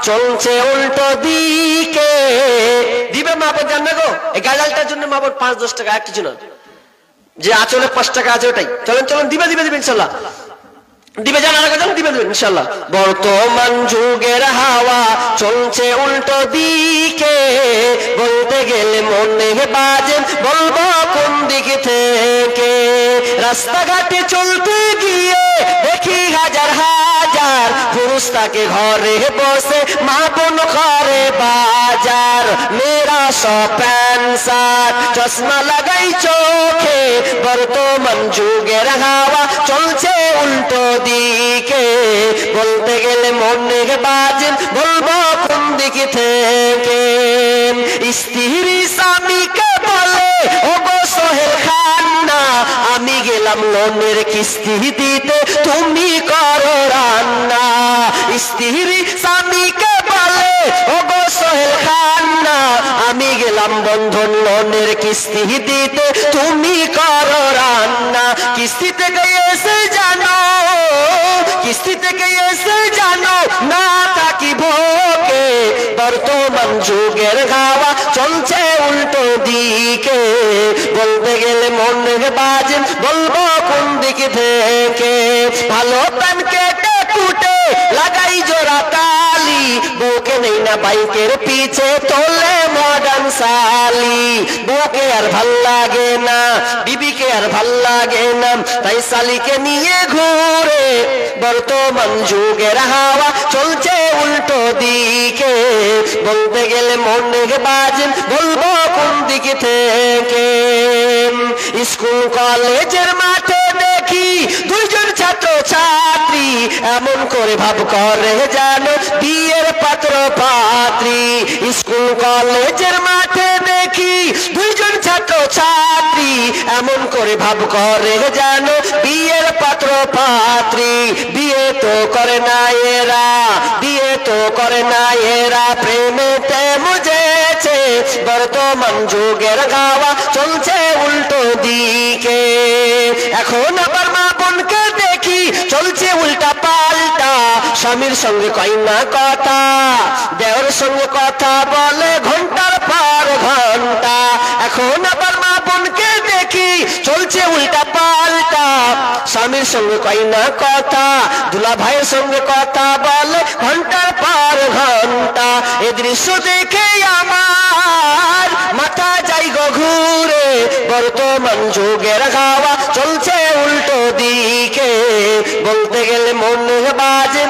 চলছে উল্টো দিকে। দিবে মা বোন জান না গো, এই গাজালটার জন্য মা বোন 5-10 টাকা আর কিছু না, যে আচলে 5 টাকা আছে ওটাই। চলেন চলেন, দিবে দিবে দিবে ইনশাল্লাহ, দিবে জানা রাখা যান, দিবে দিবেন ইনশাল্লাহ। বর্তমান যুগের হাওয়া চলছে উল্টো দিকে, বলতে গেলে মনে বাজে বলবো কোন দিক থেকে। রাস্তাঘাটে চলতে গিয়ে দেখি হাজার হাজার পুরুষ তাকে ঘরে বসে, মা বোন করে বাজার। মেয়েরা সব প্যান্ট শার্ট চশমা লাগাই চোখে, বর্তমান যুগের হাওয়া চলছে উল্টো দিকে, বলতে গেলে মনে বাজে বলবো কোন দিক থেকে। স্ত্রী স্বামীকে বলে ওগো সোহেল খান না, আমি গেলাম লোনের কিস্তি দিতে তুমি করো রান্না। স্ত্রী স্বামীকে বলে ওগো সোহেল খান না, আমি গেলাম বন্ধন লোনের কিস্তি দিতে তুমি করো রান্না। কিস্তি থেকে এসে জানো, কিস্তি থেকে এসে জানো না থাকি ভোগে, বর্তমান যুগের হাওয়া চলছে উল্টো দিকে, বলতে গেলে মনে বাজে বলবো কোন দিক থেকে। ভালো প্যান কেটে কুটে লাগাই জোড়া তালি, বউকে নেই না বাইকের পিছে তোলে মডার্ন সালি। বউকে আর ভাল লাগে না, বিবিকে আর ভাল লাগে না, তাই সালিকে নিয়ে ঘুরে, বর্তমান যুগের হাওয়া চলছে উল্টো দিকে, বলতে গেলে মনে বাজে বলবো কোন দিক থেকে। স্কুল কলেজের মাঠে দেখি দুইজন ছাত্র ছাত্রী, এমন করে ভাব করে জানো বিয়ের পাত্র পাত্রী। স্কুল কলেজের মাঠে দেখি দুইজন ছাত্র ছাত্রী, এমন করে ভাব করে জানো বিয়ের পাত্র পাত্রী। বিয়ে তো করে না এরা, বিয়ে তো করে না এরা, প্রেমেতে মুজেছে, বর্তমান যুগের হাওয়া চলছে উল্টো দিকে। এখন আবার মা বোনকে দেখি চলছে উল্টা পাল্টা, স্বামীর সঙ্গে কয় না কথা, দেওর সঙ্গে কথা বলে ঘন্টার পর ঘন্টা। এখন আবার মা বোনকে দেখি চলছে উল্টা পাল্টা, স্বামীর সঙ্গে কয় না কথা, দুলা ভাইয়ের সঙ্গে কথা বলে ঘন্টার পর ঘন্টা। এ দৃশ্য দেখে আমার মাথা যাই গো ঘুরে, বর্তমান যুগের হাওয়া চলছে উল্টো দিকে, বলতে গেলে মনে বাজে